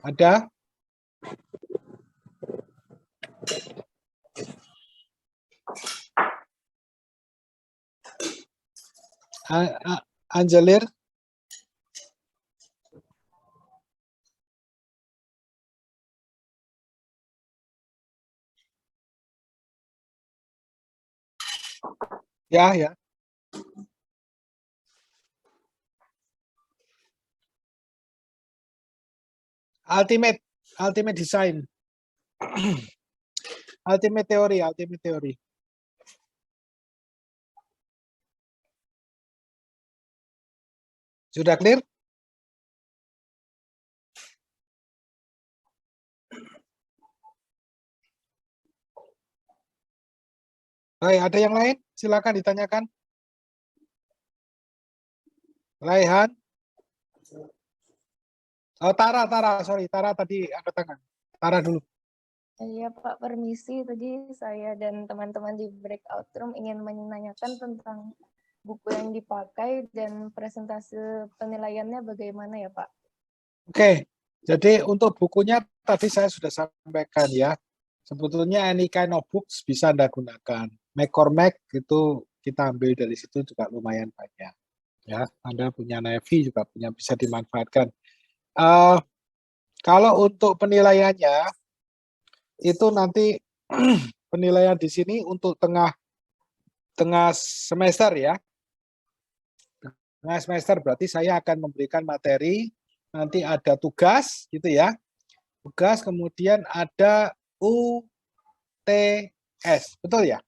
Ada? Anjelir? Ya, ya. Ultimate design. Ultimate teori. Sudah clear? Baik, ada yang lain? Silakan ditanyakan. Raihan? Oh, Tara, sorry. Tara tadi angkat tangan. Tara dulu. Iya Pak, permisi. Tadi saya dan teman-teman di breakout room ingin menanyakan tentang buku yang dipakai dan presentase penilaiannya bagaimana ya Pak? Oke, jadi untuk bukunya tadi saya sudah sampaikan ya. Sebetulnya any kind of books bisa Anda gunakan. McCormack itu kita ambil dari situ juga lumayan banyak. Ya, Anda punya Navy juga punya bisa dimanfaatkan. Kalau untuk penilaiannya itu nanti penilaian di sini untuk tengah semester ya. Tengah semester berarti saya akan memberikan materi, nanti ada tugas gitu ya. Tugas kemudian ada UTS, betul ya?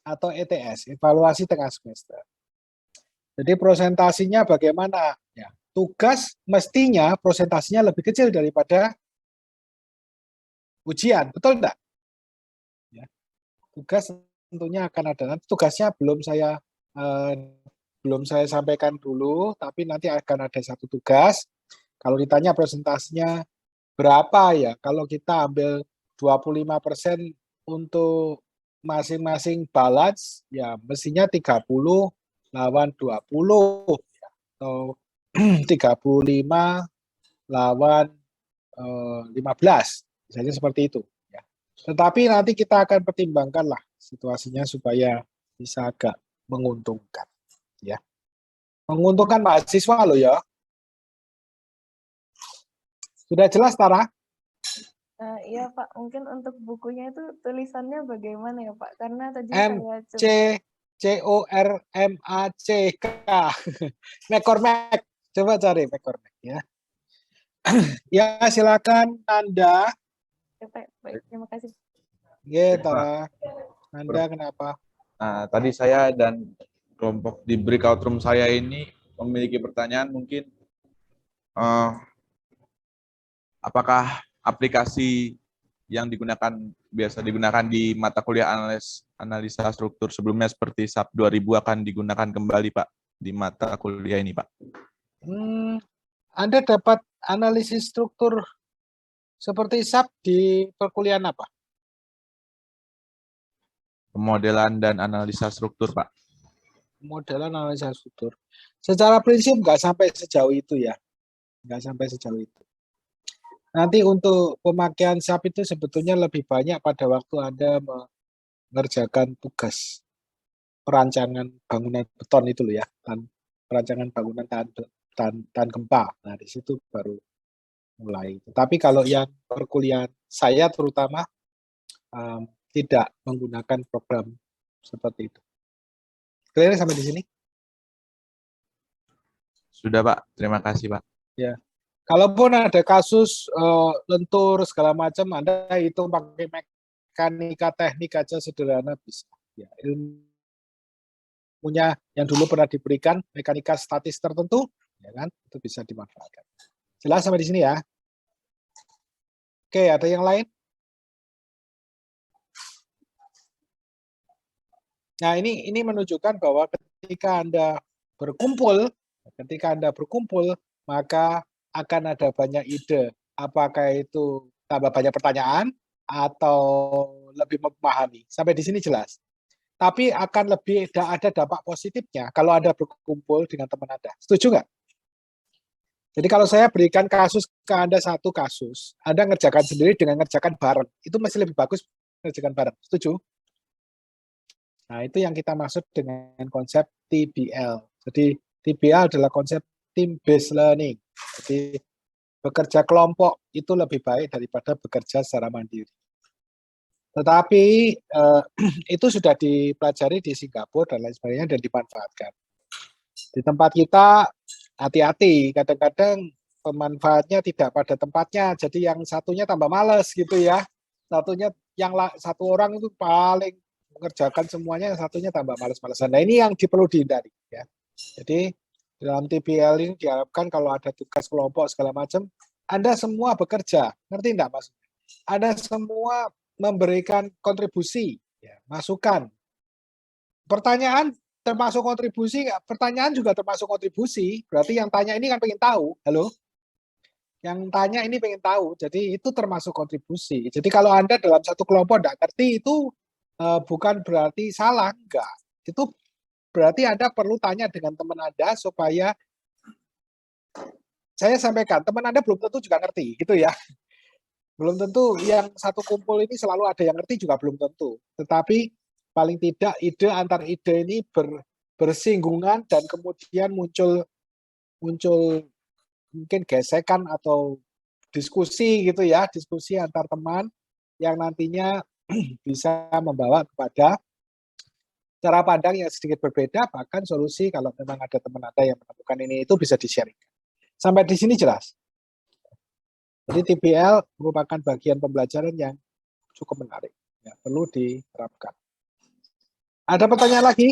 Atau ETS, evaluasi tengah semester. Jadi presentasinya bagaimana? Ya, tugas mestinya presentasinya lebih kecil daripada ujian, betul enggak? Ya. Tugas tentunya akan ada. Nanti tugasnya belum saya sampaikan dulu, tapi nanti akan ada satu tugas. Kalau ditanya presentasinya berapa ya? Kalau kita ambil 25% untuk masing-masing balance, ya mestinya 30 lawan 20 ya. Atau 35 lawan 15, misalnya seperti itu. Ya. Tetapi nanti kita akan pertimbangkan lah situasinya supaya bisa agak menguntungkan. Ya. Menguntungkan mahasiswa loh ya. Sudah jelas, Tara? Iya Pak, mungkin untuk bukunya itu tulisannya bagaimana ya Pak? Karena tadi McCormack. McCormack. Coba cari McCormack ya. Ya, silakan Nanda. Baik, terima kasih. Ya, Tara. Nanda kenapa? Nah, tadi saya dan kelompok di breakout room saya ini memiliki pertanyaan mungkin apakah aplikasi yang biasa digunakan di mata kuliah analisa struktur sebelumnya seperti SAP 2000 akan digunakan kembali Pak di mata kuliah ini Pak? Anda dapat analisis struktur seperti SAP di perkuliahan apa? Pemodelan dan analisa struktur Pak. Modelan analisa struktur. Secara prinsip nggak sampai sejauh itu ya. Nggak sampai sejauh itu. Nanti untuk pemakaian SAP itu sebetulnya lebih banyak pada waktu Anda mengerjakan tugas perancangan bangunan beton itu loh ya. Perancangan bangunan tahan gempa. Nah, di situ baru mulai. Tapi kalau yang perkuliahan saya terutama tidak menggunakan program seperti itu. Clear sampai di sini? Sudah Pak, terima kasih Pak. Ya. Kalaupun ada kasus lentur segala macam, Anda hitung pakai mekanika teknik aja sederhana bisa. Ya, ilmunya yang dulu pernah diberikan mekanika statis tertentu, ya kan, itu bisa dimanfaatkan. Jelas sampai di sini ya. Oke, ada yang lain? Nah, ini menunjukkan bahwa ketika Anda berkumpul, maka akan ada banyak ide. Apakah itu tambah banyak pertanyaan atau lebih memahami. Sampai di sini jelas. Tapi akan lebih ada dampak positifnya kalau Anda berkumpul dengan teman Anda. Setuju nggak? Jadi kalau saya berikan kasus ke Anda satu kasus, Anda ngerjakan sendiri dengan ngerjakan bareng, itu masih lebih bagus ngerjakan bareng. Setuju? Nah, itu yang kita maksud dengan konsep TBL. Jadi TBL adalah konsep team based learning. Jadi bekerja kelompok itu lebih baik daripada bekerja secara mandiri. Tetapi itu sudah dipelajari di Singapura dan lain sebagainya dan dimanfaatkan. Di tempat kita hati-hati, kadang-kadang pemanfaatnya tidak pada tempatnya, jadi yang satunya tambah males gitu ya. Satunya satu orang itu paling mengerjakan semuanya, yang satunya tambah males-malesan. Nah, ini yang perlu dihindari ya. Jadi dalam TBL ini diharapkan kalau ada tugas kelompok segala macam, Anda semua bekerja, ngerti enggak maksudnya? Anda semua memberikan kontribusi, ya, masukan. Pertanyaan termasuk kontribusi nggak? Pertanyaan juga termasuk kontribusi. Berarti yang tanya ini kan pengen tahu. Halo? Yang tanya ini pengen tahu. Jadi itu termasuk kontribusi. Jadi kalau Anda dalam satu kelompok nggak ngerti itu bukan berarti salah. Enggak. Itu berarti Anda perlu tanya dengan teman Anda supaya saya sampaikan, teman Anda belum tentu juga ngerti. Gitu ya. Belum tentu yang satu kumpul ini selalu ada yang ngerti juga belum tentu. Tetapi paling tidak ide antar ide ini bersinggungan dan kemudian muncul mungkin gesekan atau diskusi gitu ya, diskusi antar teman yang nantinya bisa membawa kepada cara pandang yang sedikit berbeda, bahkan solusi kalau memang ada teman Anda yang menemukan ini itu bisa di-sharing. Sampai di sini jelas. Jadi TBL merupakan bagian pembelajaran yang cukup menarik, ya, perlu diterapkan. Ada pertanyaan lagi?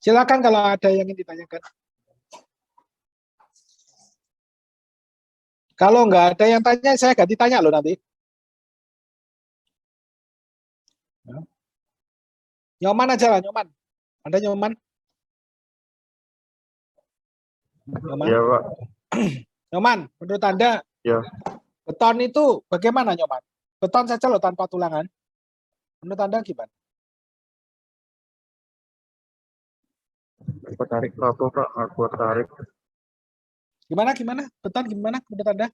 Silakan kalau ada yang ingin ditanyakan. Kalau nggak ada yang tanya, saya ganti tanya loh nanti. Nyoman aja lah, Nyoman. Ada Nyoman? Nyoman? Ya, Pak. Nyoman, menurut Anda, Ya. beton itu bagaimana, Nyoman? Beton saja loh tanpa tulangan. Menurut Anda gimana? Aku tarik apa, Pak? Aku tarik. Gimana? Beton gimana menurut Anda?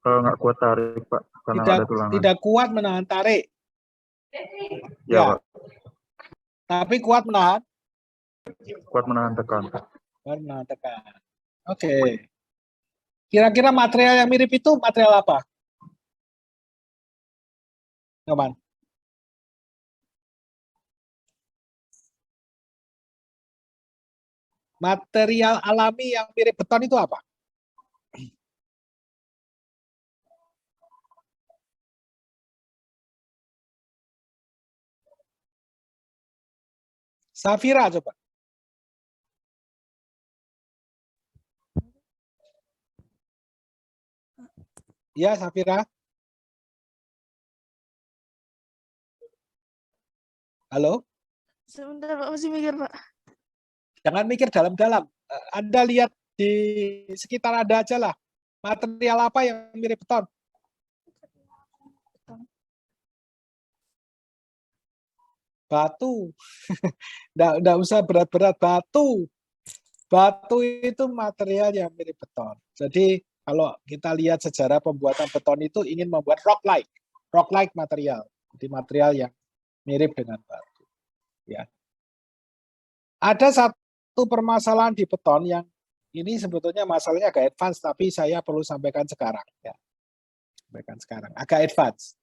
Nggak kuat tarik, Pak. Karena nggak ada tulangan. Tidak kuat menahan tarik. Ya, Pak. Tapi kuat menahan? Kuat menahan tekan. Kuat menahan tekan. Oke. Kira-kira material yang mirip itu material apa? Nyoman. Material alami yang mirip beton itu apa? Safira coba. Ya, Safira. Halo? Sebentar, Pak. Masih mikir, Pak. Jangan mikir dalam-dalam. Anda lihat di sekitar Anda aja lah. Material apa yang mirip beton? Batu. Nggak usah berat-berat, batu. Batu itu material yang mirip beton. Jadi kalau kita lihat sejarah pembuatan beton itu ingin membuat rock-like material. Jadi material yang mirip dengan batu. Ya. Ada satu permasalahan di beton yang ini sebetulnya masalahnya agak advance, tapi saya perlu sampaikan sekarang. Ya. Sampaikan sekarang, agak advance.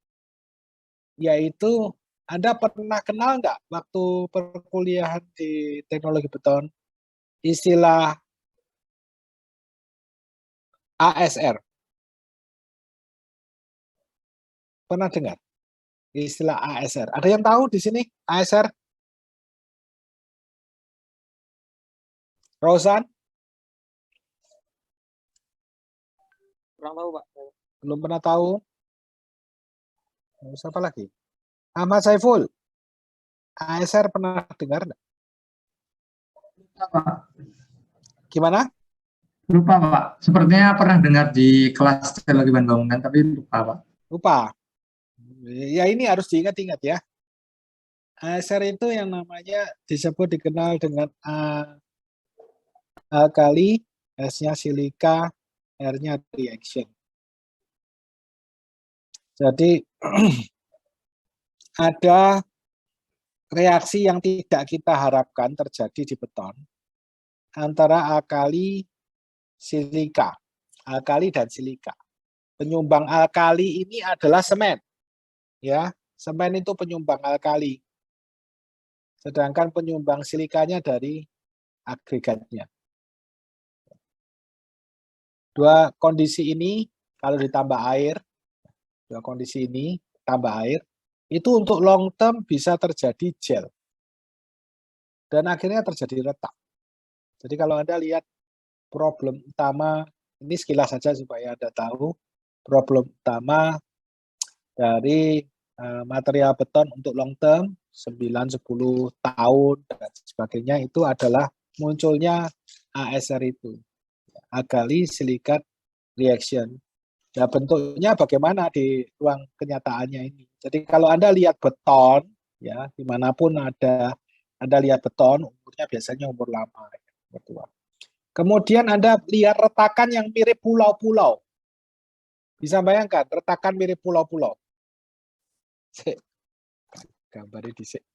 Yaitu Anda pernah kenal nggak waktu perkuliahan di teknologi beton istilah ASR? Pernah dengar istilah ASR? Ada yang tahu di sini ASR? Rosan? Kurang tahu, Pak. Belum pernah tahu? Siapa lagi? Ahmad Saiful. ASR pernah dengar nggak? Pak. Gimana? Lupa, Pak. Sepertinya pernah dengar di kelas teknologi bahan bangunan, tapi lupa, Pak. Lupa. Ya ini harus diingat-ingat ya. ASR itu yang namanya dikenal dengan alkali, S-nya silika, R-nya reaction. Jadi ada reaksi yang tidak kita harapkan terjadi di beton antara alkali, silika, alkali dan silika. Penyumbang alkali ini adalah semen, ya, semen itu penyumbang alkali, sedangkan penyumbang silikanya dari agregatnya. Dua kondisi ini kalau ditambah air, dua kondisi ini tambah air, itu untuk long term bisa terjadi gel. Dan akhirnya terjadi retak. Jadi kalau Anda lihat problem utama, ini sekilas saja supaya Anda tahu, problem utama dari material beton untuk long term, 9-10 tahun, dan sebagainya, itu adalah munculnya ASR itu. Alkali Silicate Reaction. Nah, bentuknya bagaimana di ruang kenyataannya ini. Jadi kalau Anda lihat beton, ya dimanapun Anda lihat beton, umurnya biasanya umur lama, umur tua. Kemudian Anda lihat retakan yang mirip pulau-pulau. Bisa bayangkan retakan mirip pulau-pulau. Gambarnya dhisik.